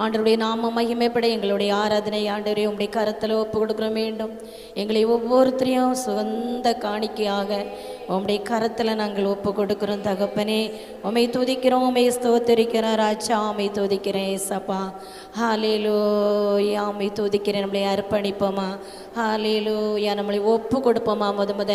ஆண்டவருடைய நாம மகிமைப்பட எங்களுடைய ஆராதனை ஆண்டவரே உம்முடைய கரத்தில் ஒப்பு கொடுக்குற வேண்டும். எங்களை ஒவ்வொருத்தரையும் சுகந்த காணிக்கையாக உம்முடைய கரத்தில் நாங்கள் ஒப்பு கொடுக்குறோம் தகப்பனே. உம்மை துதிக்கிறோம், உம்மை ஸ்தோத்திரிக்கிறோம் ராஜா, உம்மை துதிக்கிறேன் ஏசப்பா. ஹல்லேலூயா, உம்மை துதிக்கிறேன். நம்மளை அர்ப்பணிப்போமா? ஹல்லேலூயா, நம்மளை ஒப்பு கொடுப்போமா? முத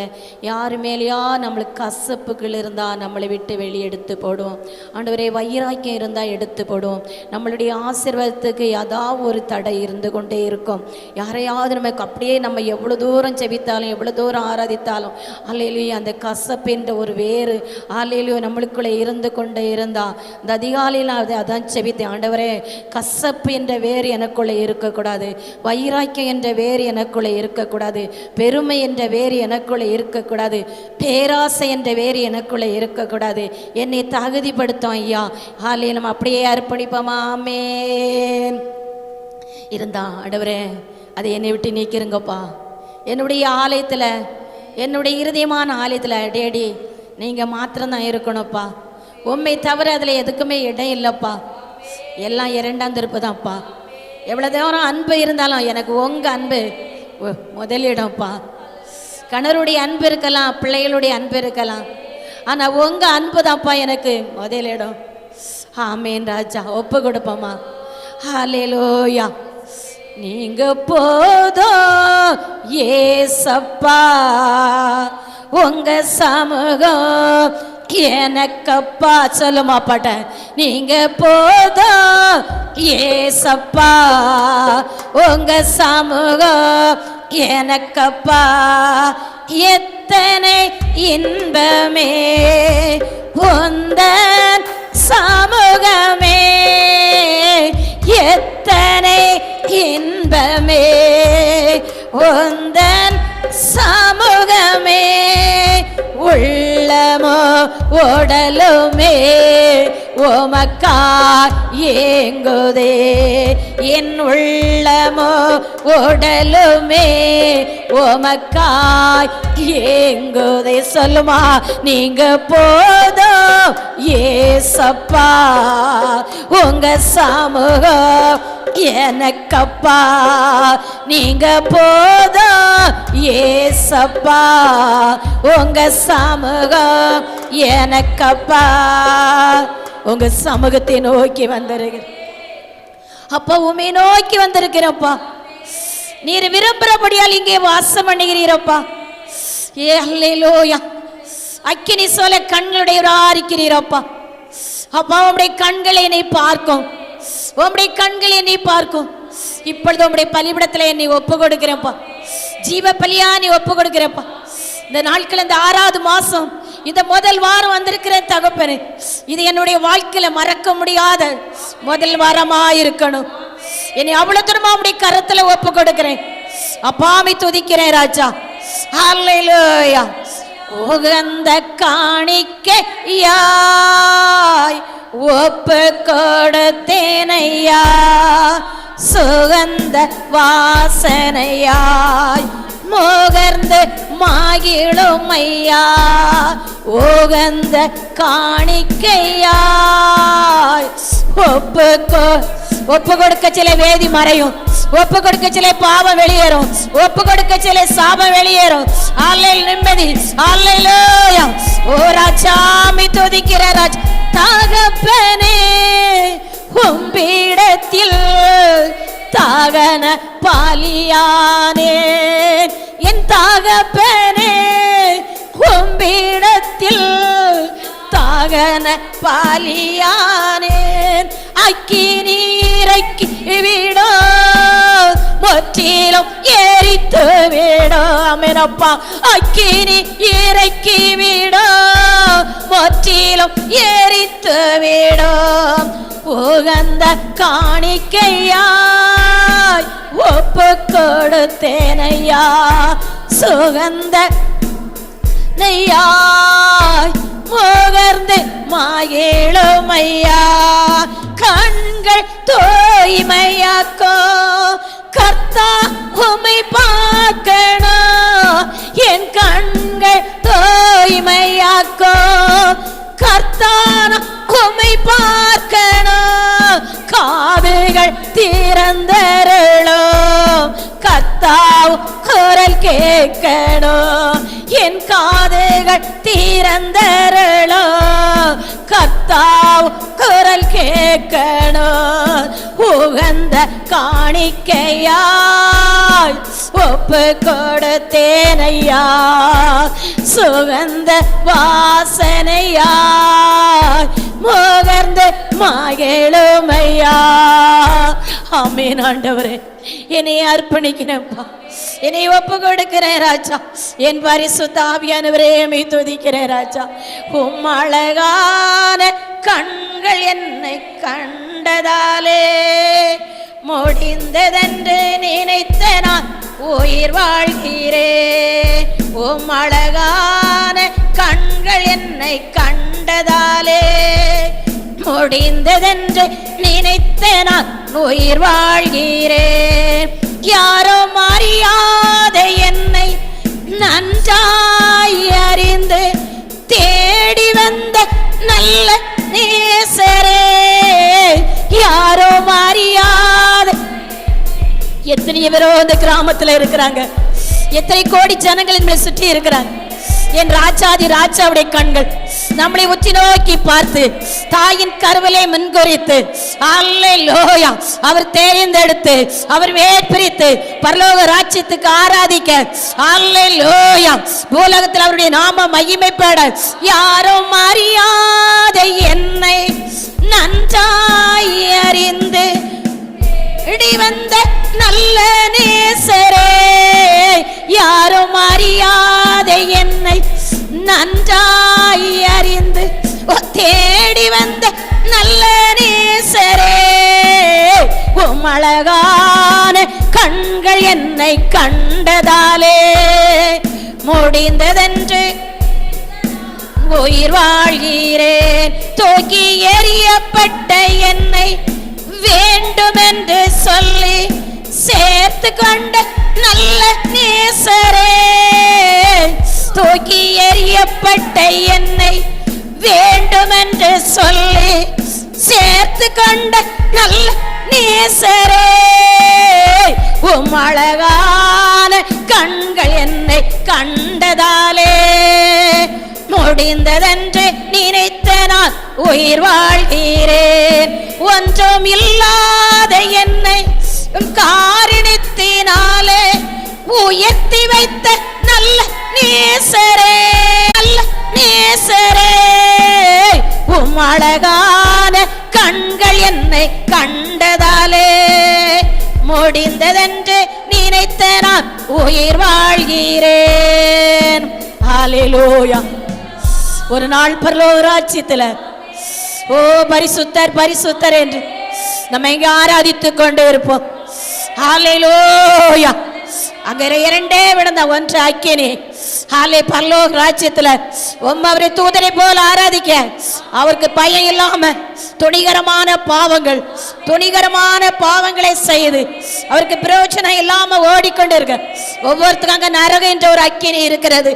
யார் மேலேயா நம்மளுக்கு கசப்புகள் இருந்தால் நம்மளை விட்டு வெளியெடுத்து போடுவோம் ஆண்டவரே. வைராக்கியம் இருந்தால் எடுத்து போடுவோம். நம்மளுடைய ஆசீர்வாதத்துக்கு ஏதாவது ஒரு தடை இருந்து கொண்டே இருக்கும். யாரையாவது நமக்கு அப்படியே நம்ம எவ்வளோ தூரம் செபித்தாலும் எவ்வளோ தூரம் ஆராதித்தாலும் ஹல்லேலூயா அந்த கசப்பின்ற ஒரு வேறு ஹல்லேலூயா நம்மளுக்குள்ளே இருந்து கொண்டே இருந்தா இந்த அதிகாலையில் அதான் செபித்தேன். ஆண்டவரே, கசப்பு என்ற வேறு எனக்குள்ளே இருக்கக்கூடாது, வைராக்கியம் என்ற வேறு எனக்குள்ளே இருக்கக்கூடாது, பெருமை என்ற வேறு எனக்குள்ளே இருக்கக்கூடாது, பேராசை என்ற வேறு எனக்குள்ளே இருக்கக்கூடாது. என்னை தகுதிப்படுத்தும் ஐயா. ஹல்லேலூயா, நம்ம அப்படியே அர்ப்பணிப்போமா? ஆமென். இருந்தா ஆண்டவரே அதை என்னை விட்டு நீக்கிருங்கப்பா. என்னுடைய ஆலயத்தில், என்னுடைய இருதயமான ஆலயத்தில் டேடி நீங்கள் மாத்திரம்தான் இருக்கணும்ப்பா. உண்மை தவிர அதில் எதுக்குமே இடம் இல்லைப்பா. எல்லாம் இரண்டாம் திருப்பு தான்ப்பா. எவ்வளோ தூரம் அன்பு இருந்தாலும் எனக்கு உங்கள் அன்பு முதலிடம்ப்பா. கணவருடைய அன்பு இருக்கலாம், பிள்ளைகளுடைய அன்பு இருக்கலாம், ஆனால் உங்கள் அன்பு தான்ப்பா எனக்கு முதலிடம். ஆமேன் ராஜா, ஒப்பு கொடுப்போமா? ஹல்லேலூயா. நீங்க போதும் ஏசப்பா, உங்க சமூகம் எனக்கப்பா. சொல்லுமா பாட்ட. நீங்க போதும் ஏசப்பா, உங்க சமூகம் எனக்கப்பா. எத்தனை இன்பமே உந்தன் சமூகமே, எத்தனை இன்பமே உந்தன் சமூகமே. உள்ளமோ உடலுமே உமக்கா ஏங்குதே, என் உள்ளமோ உடலுமே உமக்காய் ஏங்குதே. சொல்லுமா? நீங்க போதும் ஏசப்பா, உங்க சமூகம் எனக்கப்பா. நீங்க போதும் ஏசப்பா, உங்க சமூகம் எனக்கப்பா. உங்க சமூகத்தை நோக்கி வந்திருக்கிறேன் அப்பா, உண்மை நோக்கி வந்திருக்கிறப்பா. நீர் விரும்புறபடியால் இங்கே வாசம் பண்ணுகிறீரப்பா. ஏ அல்லேலூயா. அக்கினி சோல கண்களுடையவராயிருக்கிறீரப்பா. அப்பா, உம்முடைய கண்களை என்னை பார்க்கும், உம்முடைய கண்களை என்னை பார்க்கும். இப்பொழுது உம்முடைய பலிபிடத்தில் என்னை ஒப்பு கொடுக்கிறேன்ப்பா. ஜீவ பலியா நீ ஒப்பு கொடுக்கிறேன்ப்பா. இந்த நாட்கள், இந்த 6வது மாசம், இந்த முதல் வாரம் வந்திருக்கிற தகப்பனே, இது என்னுடைய வாழ்க்கையில மறக்க முடியாத முதல் வாரமா இருக்கணும். என்னை அவ்வளவு தூரமா உம்முடைய கரத்துல ஒப்பு கொடுக்கிறேன். அப்பாமை துதிக்கிறேன் ராஜா. ஹல்லேலூயா. உகந்த காணிக்கையாய் ஒப்பு கொடுத்தேனையா, சுகந்த வாசனையாய் முகர்ந்து மகிழுமையா. உகந்த காணிக்கையாய் ஒப்பு கொடுக்க சில வேதி மறையும், ஒப்பு கொடுக்க சில பாவம் வெளியேறும், ஒப்பு கொடுக்க சில சாபம் வெளியேறும். அல்லேல் நிம்மதி. அல்லேலூயா. ஓ ராஜாமி துதிக்கிற ராஜா. தகப்பனே, உம்பிடத்தில் தகன பாலியானே, என் தகப்பனே, உம்பிடத்தில் தகன பாலியானே. அக்கினி இறக்கி விடோ, முற்றிலும் எரித்து விடோ. அமேனப்பா. அக்கினி இறக்கி விடோ, முற்றிலும் எரித்து விடோ. உகந்த காணிக்கையாய் ஒப்பு கொடுத்தேனையா, சுகந்த நெய்யாய் முகர்ந்து மகிழுமையா. கண்கள் தூய்மையாக்கோ கர்த்தா, உம்மை பார்க்கணும். என் கண்கள் தூய்மையாக்கோ கர்த்தா, உம்மை பார்க்கணும். காது காதுகள் திறந்தருளும் கர்த்தாவு குரல் கேட்கணும். என் காதுகள் திறந்தருளும் கர்த்தாவு குரல் கேட்கணும். உகந்த காணிக்கையாய் ஒப்பு கொடுத்தேனையா, சுகந்த வாசனையாய் முகர்ந்து மகிழுமையா. ஆமென். ஆண்டவரே, என்னை அர்ப்பணிக்கிறேன்ப்பா, என்னை ஒப்பு கொடுக்கிறேன் ராஜா. என் பரிசுத்த ஆவியானவரே, என்னை துதிக்கிறேன் ராஜா. உம் அழகான கண்கள் என்னை கண்டதாலே முடிந்ததென்று நினைத்த நான் உயிர் வாழ்கிறேன். உம் அழகான கண்கள் என்னை கண்டதாலே முடிந்ததென்று நினைத்த நான் உயிர் வாழ்கிறேன். யாரோ அறியாத என்னை நன்றாய் அறிந்து தேடி வந்த நல்ல நேசரே, யாரோ அறியாத எத்தனை பேரோ இந்த கிராமத்துல இருக்கிறாங்க, எத்தனை கோடி ஜனங்களின் மேல் சுற்றி இருக்கிறாங்க. என் ராஜாதி ராஜாவுடைய கண்கள் நம்மளை உச்சி நோக்கி பார்த்து தாயின் கருவிலே முன்குறித்து அல்லேலூயா அவர் தேர்ந்தெடுத்து அவர் வேற்பிரித்து பரலோக ராஜ்யத்துக்கு ஆராதிக்க அல்லேலூயா பூலகத்தில் அவருடைய நாம மகிமைப்பட யாரும் அறியாத என்னை நன்றாய் அறிந்து வந்த நல்ல நேசரே, யாரும் அறியாத என்னை நன்றாய் அறிந்து தேடி வந்த நல்ல நேசரே, உம் அழகான கண்கள் என்னை கண்டதாலே முடிந்ததென்று உயிர் வாழ்கிறேன். தூக்கி எறியப்பட்ட என்னை வேண்டும் என்று சொல்லி சேர்த்து கொண்ட நல்ல நேசரே, தூக்கி எறியப்பட்ட என்னை வேண்டும் என்று சொல்லி சேர்த்து கொண்ட நல்ல நேசரே, உம் அழகான கண்கள் என்னை கண்டதாலே முடிந்ததென்று நினைத்த நான் உயிர் வாழ்கிறேன். ஒன்றும் இல்லாத என்னை காரணத்தினாலே உயர்த்தி வைத்த நல்ல நேசரே, நல்ல நேசரே, உம் அழகான கண்கள் என்னை கண்டதாலே முடிந்ததென்று நினைத்த நான் உயிர் வாழ்கிறேன். ஹல்லேலூயா. ஒரு நாள் பரலோக ராஜ்யத்தில் ஓ பரிசுத்தர் பரிசுத்தர் என்று நம்ம இங்க ஆராதித்துக் கொண்டு இருப்போம். ஹல்லேலூயா. அங்க இரண்டே விழுந்த ஒன்று அக்கினி. ஹாலே பரலோக ராஜ்யத்துல அவரை தூதரை போல ஆராதிக்க அவருக்கு பயம் இல்லாம துணிகரமான பாவங்களை செய்து அவருக்கு பிரயோஜனம் இல்லாம ஓடிக்கொண்டு இருக்க ஒவ்வொருத்தருக்கும் அங்க நரகம் என்ற ஒரு அக்கினி இருக்கிறது.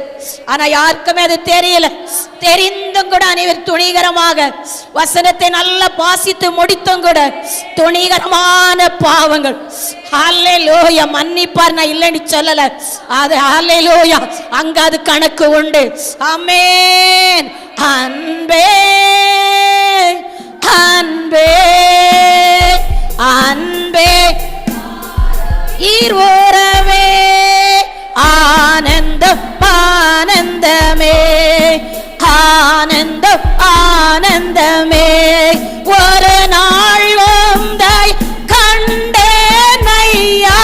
ஆனா யாருக்குமே அது தெரியல. தெரிந்தும் கூட அனைவர் துணிகரமாக வசனத்தை நல்லா வாசித்து முடித்தும் கூட துணிகரமான பாவங்கள். ஹல்லேலூயா. மன்னிப்பார், நான் இல்லைன்னு சொல்லல. அது ஹல்லேலூயா, அங்க அது கணக்கு உண்டு. ஆமென். அன்பே அன்பே அன்பே ஈர்வோரவே ஆனந்தம் ஆனந்தமே ஆனந்தம் ஆனந்தமே ஒரு நாள் வந்தாய் கண்டேனையா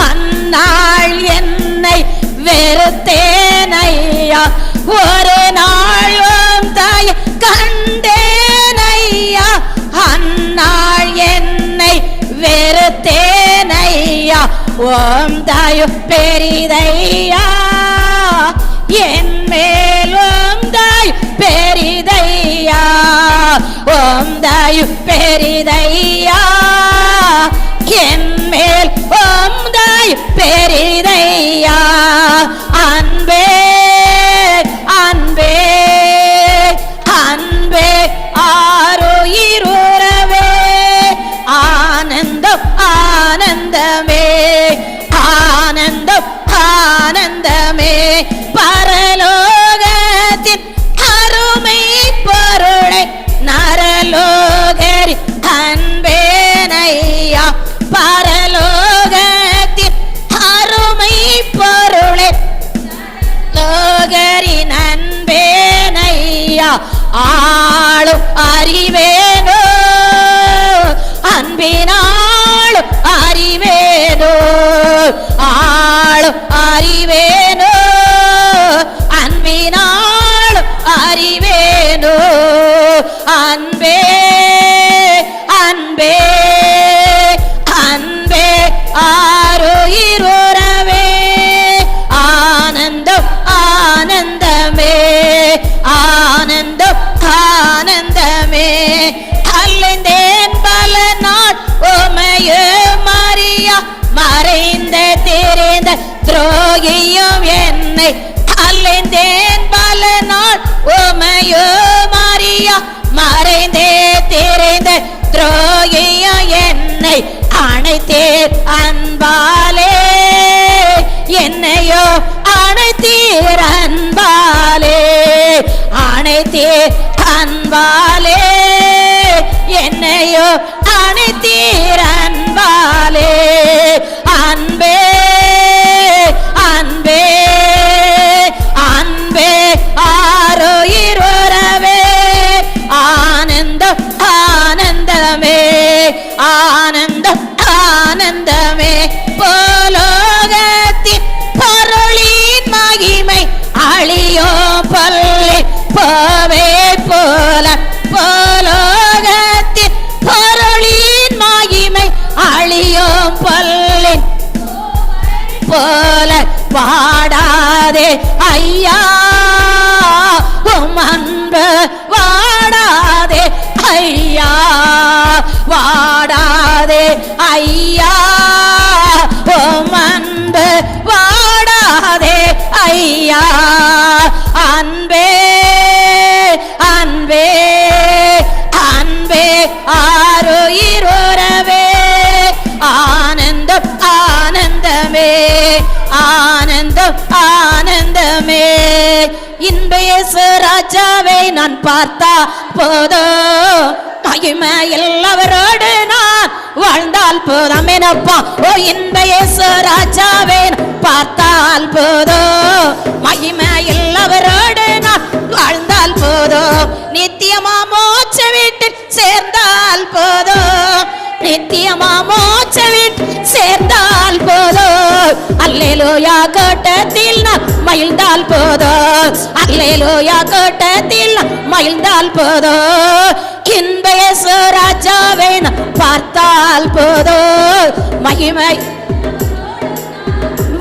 அந்நாள் என்னை வெறுத்தேனையா ஒரு நாள் வந்தாய் கண்டேனையா அந்நாள் என்னை வெறுத்தேனையா ஓம் தாயு பெரிதையா என் மேல் ஓம் தாயு பெரிதையா ஓம் தாயு பெரிதையா என் மேல் ஓம் தாயு பெரிதையா அன்பே அன்பே அன்பே ஆருயிருவே ஆன ஆனந்தமே ஆனந்தம் ஆனந்தமே பரலோகத்தின் அருமை பொருளை நரலோகரி அன்பேனையா பரலோகத்தின் அருமை பொருளை லோகரி அன்பேனையா ஆளும் அறிவேனோ அன்பினாலும் அறிவேனோ ஆளும் அறிவேனோ அன்பினாலும் அறிவேனோ அன்பே அன்பே அன்பே ஆருயிரோரவே ஆனந்தம் ஆனந்தமே ஆனந்தம் ஆனந்தமே அலைந்தேன் பல நாள் உமையே மரியா மறைந்த தெரிந்த துரோகியும் என்னை அலைந்தேன் பல நாள் உமையே மரியா மறைந்தே தெரிந்த துரோகியும் என்னை அணைத்தேர் அன்பாலே என்னையோ அணைத்தீர் அன்பாலே அணைத்தீர் அன்பாலே என்னையோ அணைத்தீர் அன்பாலே அன்பே அன்பே அன்பே ஆரோயிரோரவே ஆனந்தம் ஆனந்தமே ஆனந்தம் ஆனந்தமே போலோகத்தின் பொருளின் மகிமை அழியோ பல்லி போவே போல போலோகத்தின் பொருளின் மகிமை அழியோ பல்லின் போல வாடாதே ஐயா உம் அன்பு வாடாதே ஐயா வாடாதே ஐயா உம் அன்பு வாடாதே ஐயா அன்பே அன்பே அன்பே ஆருயிரோரவே ஆனந்தம் ஆனந்தமே ஆனந்தம் ஆனந்தமே இன்ப இயேசு ராஜாவை நான் பார்த்தா போதோ மகிமை எல்லாவரோடு நான் வாழ்ந்தால் போதும் எனப்பா ஓ இன்ப இயேசு ராஜாவை பார்த்தால் போதோ மகிமை எல்லாவரோடு நான் வாழ்ந்தால் போதோ நித்தியமா மோட்ச வீட்டில் சேர்ந்தால் போதோ நித்தியமா மோட்ச வீட்டில் சேர்ந்தால் போதோ அல்லேலூயா கோட்டத்தில் நான் மகிழ்ந்தால் போதோ அல்லேலூயா கோட்டத்தில் நான் மகிழ்ந்தால் போதோ இன்ப இயேசு ராஜாவை நான் பார்த்தால் போதோ மகிமை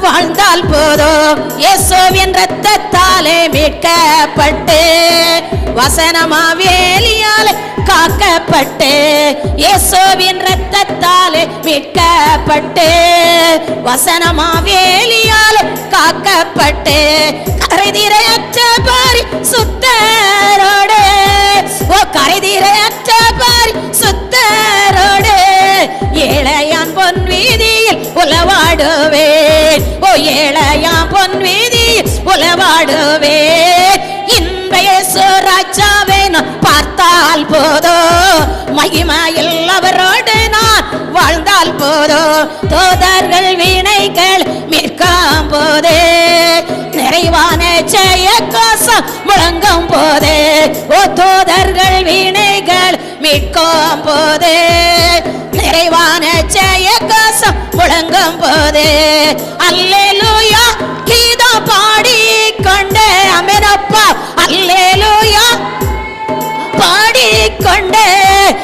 வாழ்ந்தால் போதும் இயேசுவின் இரத்தத்தாலே மீட்கப்பட்டு வசனமா வேலியாலே காக்கப்பட்டு இயேசுவின் இரத்தத்தாலே மீட்கப்பட்டு வசனமா வேலியாலே காக்கப்பட்டு கரைதிரையற்ற பாரி சுத்தரோடு ஓ கரைதிரையற்ற பாரி சுத்தரோடு ஏழையான் பொன் வீதியில் உலவாடுவேன் ஓ ஏழையான் பொன் வீதியில் உலவாடுவேன் இன்ப இயேசு ராஜாவை நான் பார்த்தால் போதோ மகிமையில் அவரோடு நான் வாழ்ந்தால் போதோ தோதர்கள் வீணைகள் மீட்கும் போதே நிறைவான ஜெய கோஷம் முழங்கும் போதே ஓ தோதர்கள் வீணைகள் மீட்கும் போதே நிறைவான ஜெய கோஷம் முழங்கும் போதே அல்லேலூயா கீதம் பாடிக்கொண்டே அமேனப்பா அல்லேலூயா பாடிக்கொண்டே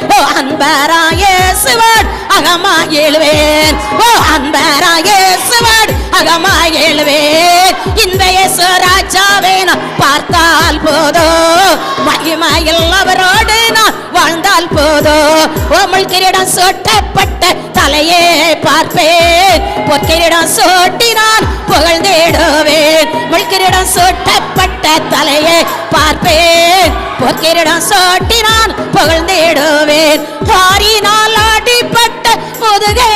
ஓ அன்பராய இயேசுவோடு அகமாய் எழுவேன் ஓ அன்பராய இயேசுவோடு அகமாய் எழுவேன் இன்ப இயேசு ராஜாவை நான் பார்த்தால் போதோ மகிமையில் அவரோடு நான் வாழ்ந்தால் போதோ ஓ முள்கிரீடம் சூட்டப்பட்ட தலையே பார்ப்பேன் பொற்கிரீடம் சூட்டினால் புகழ்ந்திடுவேன் முள்கிரீடம் சூட்டப்பட்ட தலையே பார்ப்பேன் பொற்கிரீடம் சூட்டினால் புகழ்ந்திடுவேன் பாரினால் அடிப்பட்ட முதுகே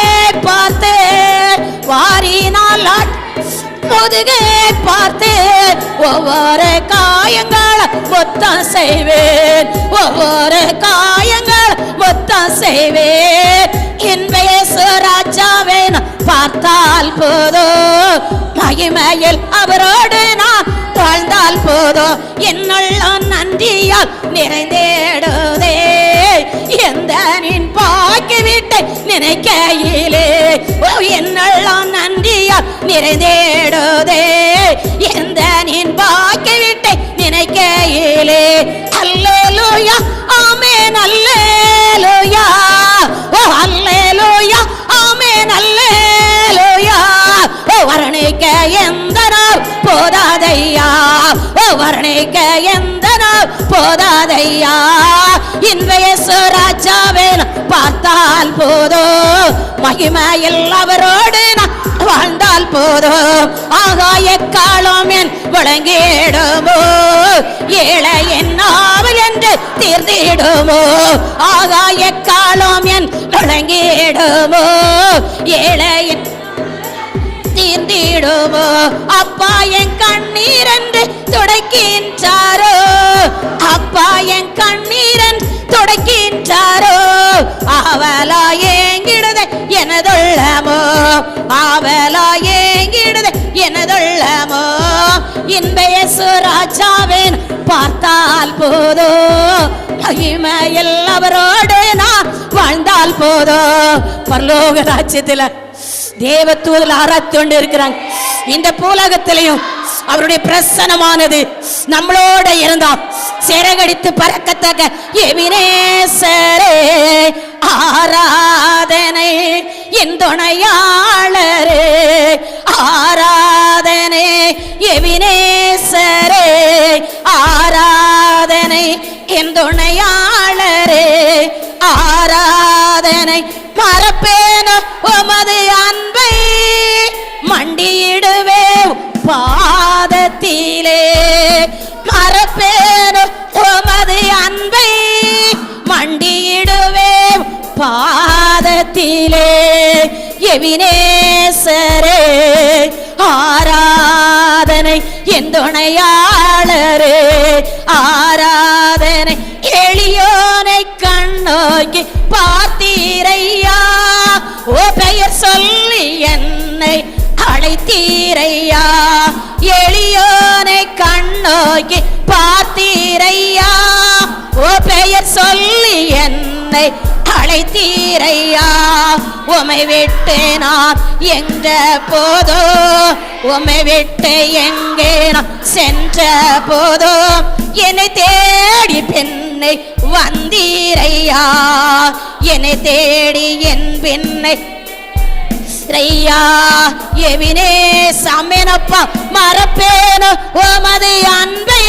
பார்த்தேன், வாரினால் முதுகை பார்த்தேன், ஒவ்வொரு காயங்கள் மொத்தம் செய்வேன், ஒவ்வொரு காயங்கள் மொத்தம் செய்வேன். இயேசு ராஜாவே பார்த்தால் போதும், மகிமையில் அவரோடு நான் வாழ்ந்தால் போதும். என்னுள்ள நன்றியால் நிறைந்தேடுதே, எந்த நின் பாக்கி விட்டை நினைக்கையிலே. ஓ என்னுள்ள நன்றியால் நிறைந்தேடுதே, எந்த நின் பாக்கி விட்டை நினைக்கையிலே. அல்லேலூயா ஆமென் அல்லேலூயா, ஓ அல்லேலூயா ஆமென் அல்லேலூயா. ஓ வர்ணிக்க எந்த நாள் போதாதையா, ஓ வர்ணிக்க எந்த நாள் போதாதையா. இயேசு ராஜாவே பார்த்தால் போதும், மகிமையில் அவரோடு நான் வாழ்ந்தால் போதும். ஆகாய காலம் என் விளங்கிடுமோ, ஏழை என் நாவல் என்று தீர்ந்திடுமோ. ஆகாய காலம் என் விளங்கிடுமோ, ஏழை என் தீர்ந்திடுமோ. அப்பா என் கண்ணீர் என்று துடைக்கின்றாரோ, அப்பா என் கண்ணீரன் துடைக்கின்றாரோ. ஆவலா ஏங்கிடுதே எனதுள்ளமோ, ஆவலா ஏங்கிடுதே எனதுள்ளமோ. இயேசு ராஜாவே பார்த்தால் போதும், மகிமையில் அவரோடு நான் வாழ்ந்தால் போதும். பரலோக ராஜ்யத்தில் தேவதூதர்கள் ஆராய்ச்சி கொண்டு இருக்கிறாங்க. இந்த பூலகத்திலையும் அவருடைய பிரசனமானது நம்மளோட இருந்தா சிறகடித்து பறக்கத்தக்க எபினேசரே ஆராதனை, என் துணையாளரே ஆராதனை, எபினேசரே ஆராதனை, என் துணையாளரே ஆராதனை. மறப்பேன உமது அன்பை, மண்டியிடுவே பாதத்திலே. மறப்பேன உமது அன்பை, மண்டியிடுவே பாதத்திலே. எபினேசரே ஆராதனை, என் துணையாளரே ஆராதனை. எளியோனை கண்ணோக்கி பார்த்தீரையா, ஓ பெயர் சொல்லி என்னை அழைத்தீரையா. எளியோனை கண்ணோக்கி பார்த்தீரையா, ஓ பெயர் சொல்லி என்னை அழைத்தீரையா. உமை விட்டு நான் என்ற போதோ, உமை விட்டு எங்கே நான் சென்ற போதோ, என்னை தேடி பெண்ணை வந்தீரையா. என்னை தேடி என் பெண்ணை ஐயா. எபினேசப்பா மறப்பேனோ உமது அன்பை,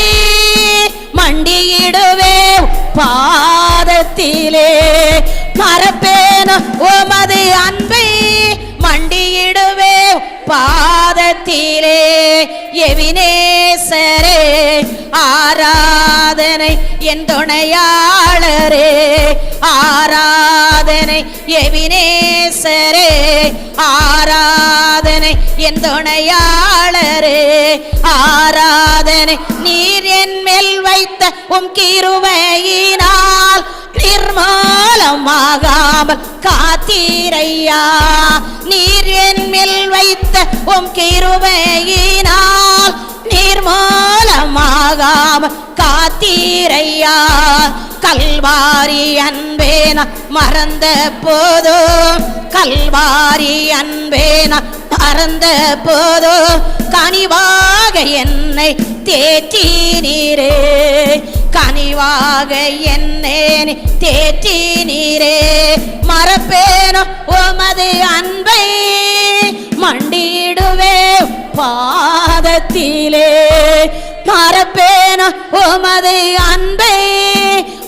மண்டியிடுவே பாதத்திலே. மறப்பேனோ உமது அன்பை, மண்டியிடுவே பாதத்திலே. எபினேசரே ஆராதனை, என் துணையாளரே ஆராதனை. எபினேசரே ஆராதனை, என் துணையாளரே ஆராதனை. நீர் என் மேல் வைத்த உம் கிருபையினால் நிர்மூலமாகாமல் காத்தீரையா. நீர் என் மேல் வைத்த உம் கிருபையினால் நிர்மூலமாகாமல் காத்தீரையா. கல்வாரி அன்பேன மறந்த போதும், கல்வாரி அன்பேன மறந்த போதும், கனிவாக என்னை தேற்றினீரே. கனிவாக என்னை தேற்றினீரே. மறப்பேனோ உமது அன்பை, மண்டியிடுவே பாதத்திலே. மறப்பேனோ உமது அன்பை,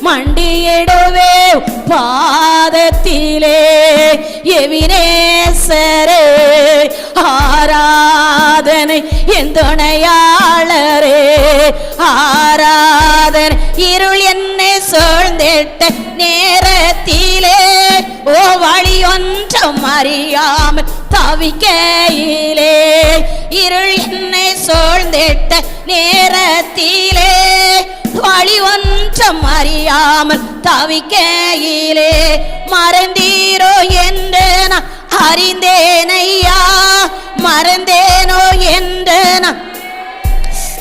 மண்டியிடுவே பாதத்திலே. எபினேசரே ஆராதனை, என் துணையாளரே ஆராதனை. இருள் என்னை சூழ்ந்திட்ட நேரத்திலே, ஓ வழி ஒன்றும் ஒன்றும் அறியாமல் தவிக்கையிலே, இருள் என்னை சூழ்ந்திட்ட நேரத்திலே, வழி ஒன்றும் அறியாமல் தவிக்கையிலே, மறந்தீரோ என்று நான் அறிந்தேனையா, மறந்தேனோ என்று நான்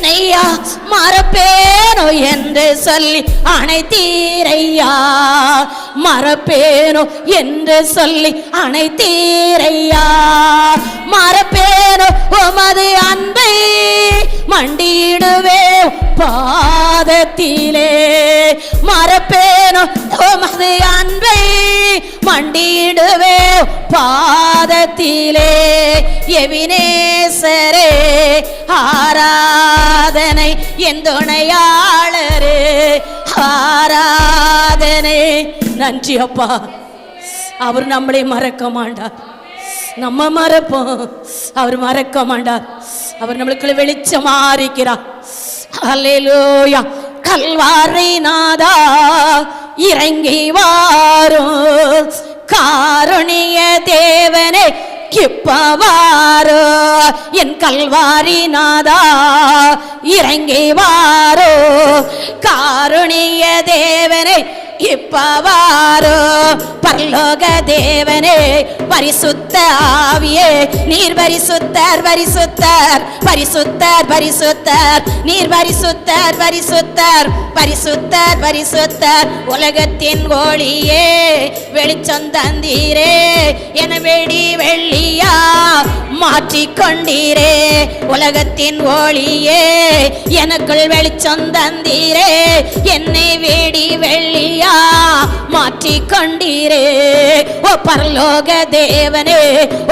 நையா, மறப்பேனோ என்று சொல்லி அணைத்தீரையா, மறப்பேனோ என்று சொல்லி அணைத்தீரையா, மறப்பேனோ உமது அன்பை மண்டியிடுவே பாதத்திலே, மறப்பேனோ உமது அன்பை மண்டியிடுவே பாதத்திலே, எபினேசரே ஆராதனை என் துணையாளரே ஆராதனை. நன்றி அப்பா, அவர் நம்மளை மறக்க மாட்டார், நம்ம மறப்போம், அவர் மறக்க மாட்டார். அவர் நம்மளுக்குள்ள வெளிச்சமா இருக்கிறார். அல்லேலூயா. கல்வாரி நாதா இறங்கி வாரும், காருணிய தேவனே கிப்பவாரோ, என் கல்வாரி நாதா இறங்கி வாரோ, காருணிய தேவனே இப்பவாரோ, பரலோக தேவனே பரிசுத்த ஆவியே நீர் பரிசுத்தர் பரிசுத்தர் பரிசுத்தர் பரிசுத்தர், நீர் பரிசுத்தர் பரிசுத்தர் பரிசுத்தர் பரிசுத்தர், உலகத்தின் ஒளியே வெளிச்சம் தந்தீரே, என வெடி வெள்ளியா மாற்றிக்கொண்டீரே, உலகத்தின் ஒளியே எனக்குள் வெளிச்சம் தந்தீரே, என்னை வெடி வெள்ளியா மாற்றிக்கொண்டீரே. ஓ பரலோக தேவனே,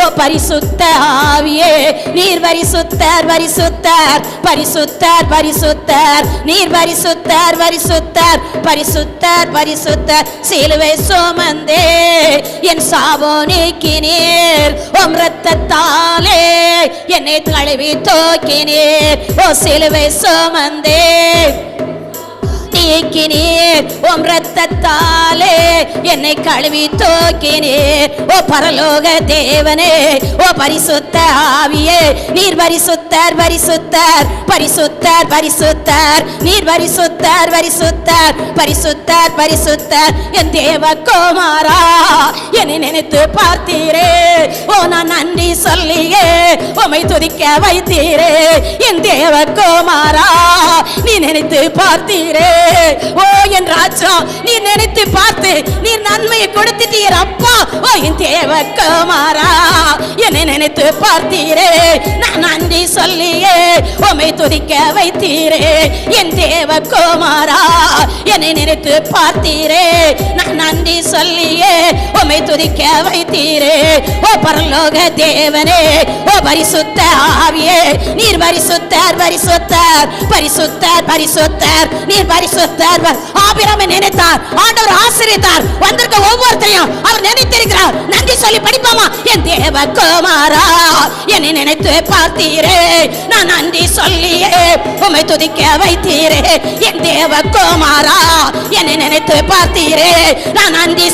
ஓ பரிசுத்த ஆவியே நீர் பரிசுத்தர் பரிசுத்தர் பரிசுத்தர் பரிசுத்தர், நீர் பரிசுத்தர் பரிசுத்தர் பரிசுத்தர் பரிசுத்தர், சிலுவை சுமந்தே என் சாபோ நீக்கினீர், உம் இரத்தத்தாலே என்னை கழுவி தூக்கினீர், ஓ சிலுவை சுமந்தே நீக்கினீர், உம் இரத்தத்தாலே என்னை கழுவி தூக்கினீர். ஓ பரலோக தேவனே, ஓ பரிசுத்த ஆவியே நீர் பரிசுத்தர் பரிசுத்தர் பரிசுத்தர் பரிசுத்தர், நீர் பரிசுத்தர் பரிசுத்தர் பரிசுத்தர் பரிசுத்தர், என் தேவகுமாரா என்னை நினைத்து பார்த்தீரே, ஓ நான் நன்றி சொல்லியே உம்மை துதிக்க வைத்தீரே, என் தேவகுமாரா நீ நினைத்து பார்த்தீரே, ஓ என் ராஜா நீ நினைத்து பார்த்து நீர் நன்மையை கொடுத்துட்டீர் அப்பா, ஓ என் தேவகுமாரா என்னை நினைத்து பார்த்தீரே, நான் நன்றி சொல்லியே உம்மை துதிக்க வைத்தீரே, என் தேவகுமாரா என்னை நினைத்து பார்த்தீரே, நான் நன்றி சொல்லியே உம்மை துதிக்க வைத்தீரே. ஓ பரலோக தேவனே, ஓ பரிசுத்த ஆவியே நீர் பரிசுத்தர் பரிசுத்தர் பரிசுத்தர் பரிசுத்தர், நீர் பரிசுத்தர். ஆபிரகாமை நினைத்தார், ஆண்டவர் ஆசீர்வதித்தார், வந்திருக்க ஒவ்வொருத்தரையும் அவர் நினைத்திருக்கிறார். நன்றி சொல்லி படிப்போமா? என் தேவகுமாரா என்னை நினைத்து பார்த்தீரே, நான் நன்றி சொல்லியே உம்மை துதிக்க வைத்தீரே, என் தேவகுமாரா என்னை நினைத்து பார்த்தீரே, நான் நன்றி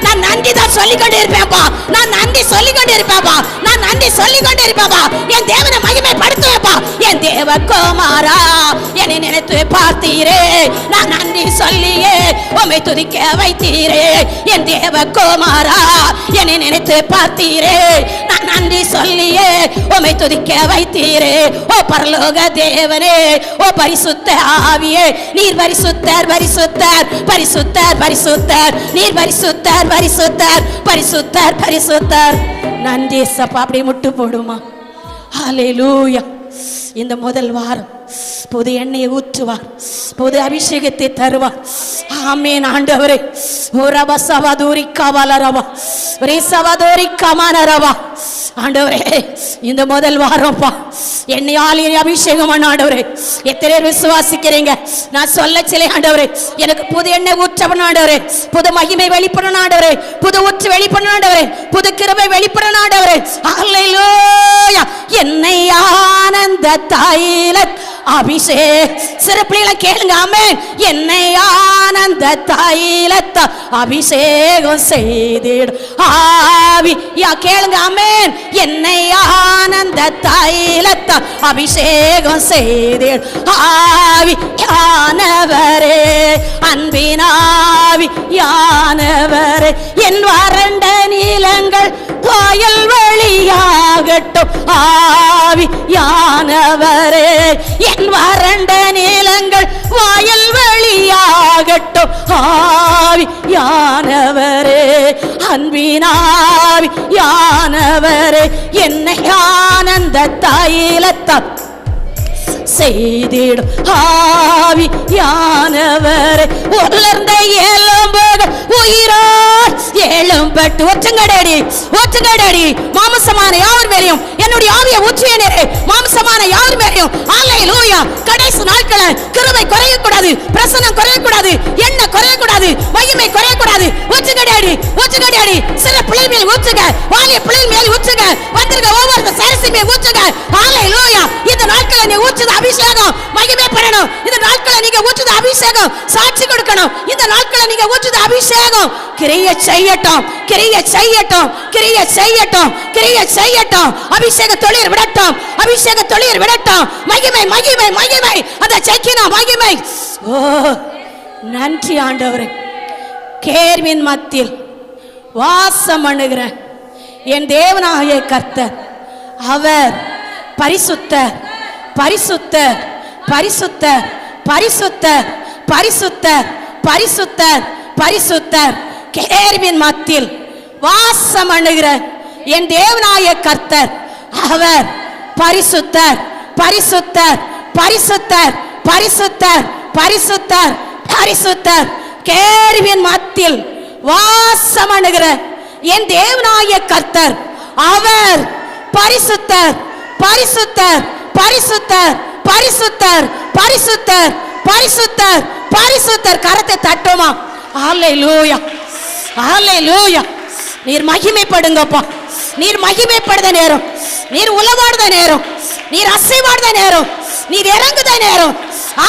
நான் நன்றி தான் சொல்லிக் கொண்டு இருப்பேன்ப்பா, நான் நன்றி சொல்லிக் கொண்டு இருப்பேன்ப்பா, நான் நன்றி சொல்லிக் கொண்டு இருப்பேன்ப்பா, என் தேவனை மகிமைப்படுத்துவேப்பா, என் தேவகுமாரா என்னை நினைத்து பார்த்தீரே, நான் நன்றி சொல்லியே உம்மை துதிக்க வைத்தீரே, என் தேவகுமாரா என்னை நினைத்து பார்த்தீரே, நான் நன்றி சொல்லியே உம்மை துதிக்க வைத்தீரே. ஓ பரலோக தேவனே, ஓ பரிசுத்த ஆவியே நீர் பரிசுத்தர் பரிசுத்தர் பரிசுத்தர் பரிசுத்தர், நீர் பரிசுத்தர் பரிசுத்தர் பரிசுத்தர் பரிசுத்தர். நன்றி சப்பா. அப்படியே முட்டு போடுமா? ஹல்லேலூயா. இந்த முதல் வாரம் புது எண்ணெயை ஊற்றுவார், புது அபிஷேகத்தை தருவார். ஆமென் ஆண்டவரே. ஓரபா சவதூரி கவலரவா ரே சவதூரி கமனரவா. ஆண்டவரே இந்த முதல் வாரம்ப்பா என்னையால் அபிஷேகம் பண்ண ஆண்டவரே. எத்தனை விசுவாசிக்கிறீங்க? நான் சொல்ல சிலை ஆண்டவரே, எனக்கு புது எண்ணெய் ஊற்றப்படணும் ஆண்டவரே, புது மகிமை வெளிப்படணும் ஆண்டவரே, புது ஊற்று வெளிப்படணும் ஆண்டவரே, புது கிருபை வெளிப்படணும் ஆண்டவரே. அல்லேலூயா. என்னை ஆனந்த தைல அபிஷேக். சிறு பிள்ளைகளை கேளுங்க, ஆமென். என்னை ஆனந்த தைலத்த அபிஷேகம் செய்திடும் ஆவி. கேளுங்க, ஆமென். என்னை ஆனந்த தைலத்த அபிஷேகம் செய்திடும் ஆவி யானவரே, அன்பினாவி யானவரே. என் வறண்ட நீலங்கள் வாயல் வழியாகட்டும் ஆவி யானவரே. என் வறண்ட நீலங்கள் வாயல் வழியாகட்டும் ஆவி யானவரே, அன்பினாவி யானவரே. என்னை ஆனந்த தைலத்தால் செய்திடும் ஆவி யானவரே. உலர்ந்த எலும்புகள் உயிரோடு எழும்பட்டு. ஒற்றங்கடடி ஒற்றங்கடடி. மாம்சமான யாவர் மேலையும் என்னுடைய ஆவியை ஊற்றினரே, மாம்சமான யாவர் மேலையும். அல்லேலூயா. கடைசி நாட்களை கிருபை குறையக்கூடாது, பிரசன்னம் குறையக்கூடாது, எண்ணெய் குறையக்கூடாது, மகிமை குறையக்கூடாது. ஒற்றங்கடடி ஒற்றங்கடடி. சில பிள்ளை மேல் ஊற்றுங்க, வாலிய பிள்ளை மேல் ஊற்றுங்க, வந்திருக்க ஒவ்வொரு சரசி மேல் ஊற்றுங்க. அல்லேலூயா. இந்த நாட்களை நீ ஊற்றுது அபிஷேகம் மகிமை பெறணும். இந்த நாட்களை நீங்க ஊற்றுது அபிஷேகம் சாட்சி கொடுக்கணும். இந்த நாட்களை நீங்க ஊற்றுது அபிஷேகம் கிரிய செய்யட்டும், கிரிய செய்யட்டும், கிரிய செய்யட்டும், கிரிய செய்யட்டும். அபிஷேக தொழில் விடட்டும், அபிஷேக தொழில் விடட்டும். மகிமை மகிமை மகிமை அந்த செக்கினா மகிமை. ஓ நன்றி ஆண்டவரே. கேர்வின் மத்தியில் வாசம் பண்ணுகிற என் தேவனாகிய கர்த்தர் அவர் பரிசுத்தர், பரிசுத்தர், பரிசுத்தர், பரிசுத்தர், பரிசுத்தர், பரிசுத்தர், பரிசுத்தர். கேர்வின் மத்தியில் வாசம் பண்ணுகிற என் தேவனாகிய கர்த்தர் அவர் பரிசுத்தர், பரிசுத்தர், பரிசுத்தர், பரிசுத்தர், பரிசுத்தர், பரிசுத்தர். கேர்வின் மத்தியில் வாசம் பண்ணுகிற என் தேவனாகிய கர்த்தர் அவர் பரிசுத்தர், பரிசுத்தர், பரிசுத்தர், பரிசுத்தர், பரிசுத்தர், பரிசுத்தர், பரிசுத்தர். கரத்தை தட்டுமா? அல்லேலூயா, அல்லேலூயா. நீர் மகிமைப்படுங்கப்பா. நீர் மகிமைப்படுத நேரம், நீர் உலவாடுத நேரம், நீர் அசைவாடுத நேரம், நீர் இறங்குத நேரம்.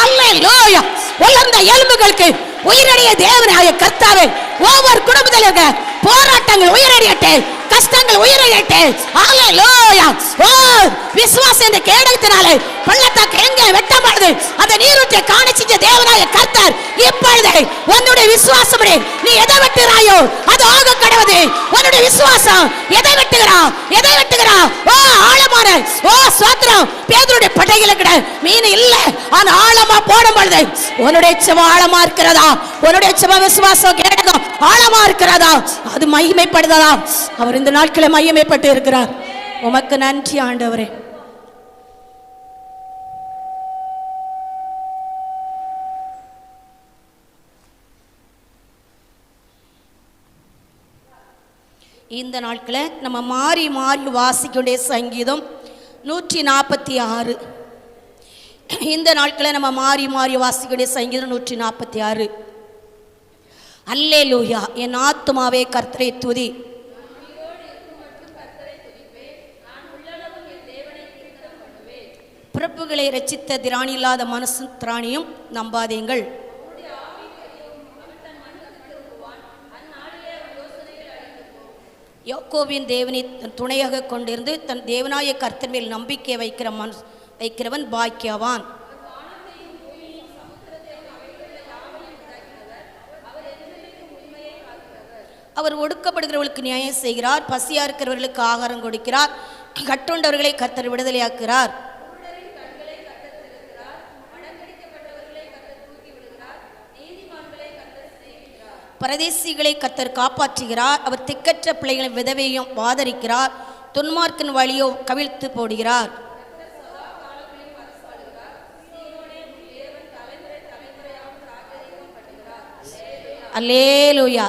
அல்லேலூயா. உலர்ந்த எலும்புகளுக்கு உயிரடைய தேவனாகிய கர்த்தாவே, ஒவ்வொரு குடும்பத்திலும் போராட்டங்கள் உயிரடையட்டே, கஷ்டங்கள் உயிரடையட்டே. அல்லேலூயா. ஓ விசுவாசம் என்ற கேடகத்தினாலே பள்ளத்தாக்கு எங்கே வெட்டப்படுது அந்த நீரூற்றை காண செஞ்ச தேவனாகிய கர்த்தர் இப்பொழுது உன்னுடைய விசுவாசம் நீ எதை வெட்டுகிறாயோ அது ஆக கடவுது. உன்னுடைய விசுவாசம் எதை வெட்டுகிறா, எதை வெட்டுகிறா? ஓ ஆழமான ஓ சோத்திரம். பேதுருடைய பட்டையில கிட மீன் இல்லை, ஆனா ஆழமா போடும் பொழுது உன்னுடைய செவம் ஆழமா இருக்கிறதா, உன்னுடைய செவம் விசுவாசம் கேடகம் ஆழமா இருக்கிறதா, அது மகிமைப்படுதா? அவர் இந்த நாட்களை மகிமைப்பட்டு இருக்கிறார். உமக்கு நன்றி ஆண்டவரே. இந்த நாட்களை நம்ம மாறி மாறி வாசிக்கொண்டே சங்கீதம் 146. இந்த நாட்களை நம்ம மாறி மாறி வாசிக்கொண்டே சங்கீதம் 146. அல்லேலூயா. என் ஆத்துமாவே கர்த்தரை துதி. பிறப்புகளை ரட்சித்த திராணி இல்லாத மனசு திராணியும் நம்பாதீங்கள். யாக்கோபின் தேவனை துணையாக கொண்டிருந்து தன் தேவனாய கர்த்தர் மேல் நம்பிக்கை வைக்கிறவன் பாக்கியவான். அவர் ஒடுக்கப்படுகிறவர்களுக்கு நியாயம் செய்கிறார், பசியா இருக்கிறவர்களுக்கு ஆகாரம் கொடுக்கிறார், கட்டுண்டவர்களை கர்த்தர் விடுதலையாக்குகிறார். பரதேசிகளை கர்த்தர் காப்பாற்றுகிறார். அவர் திக்கற்ற பிள்ளைகளை விதவையும் ஆதரிக்கிறார், துன்மார்க்கின் வழியோ கவிழ்த்து போடுகிறார். அல்லேலூயா.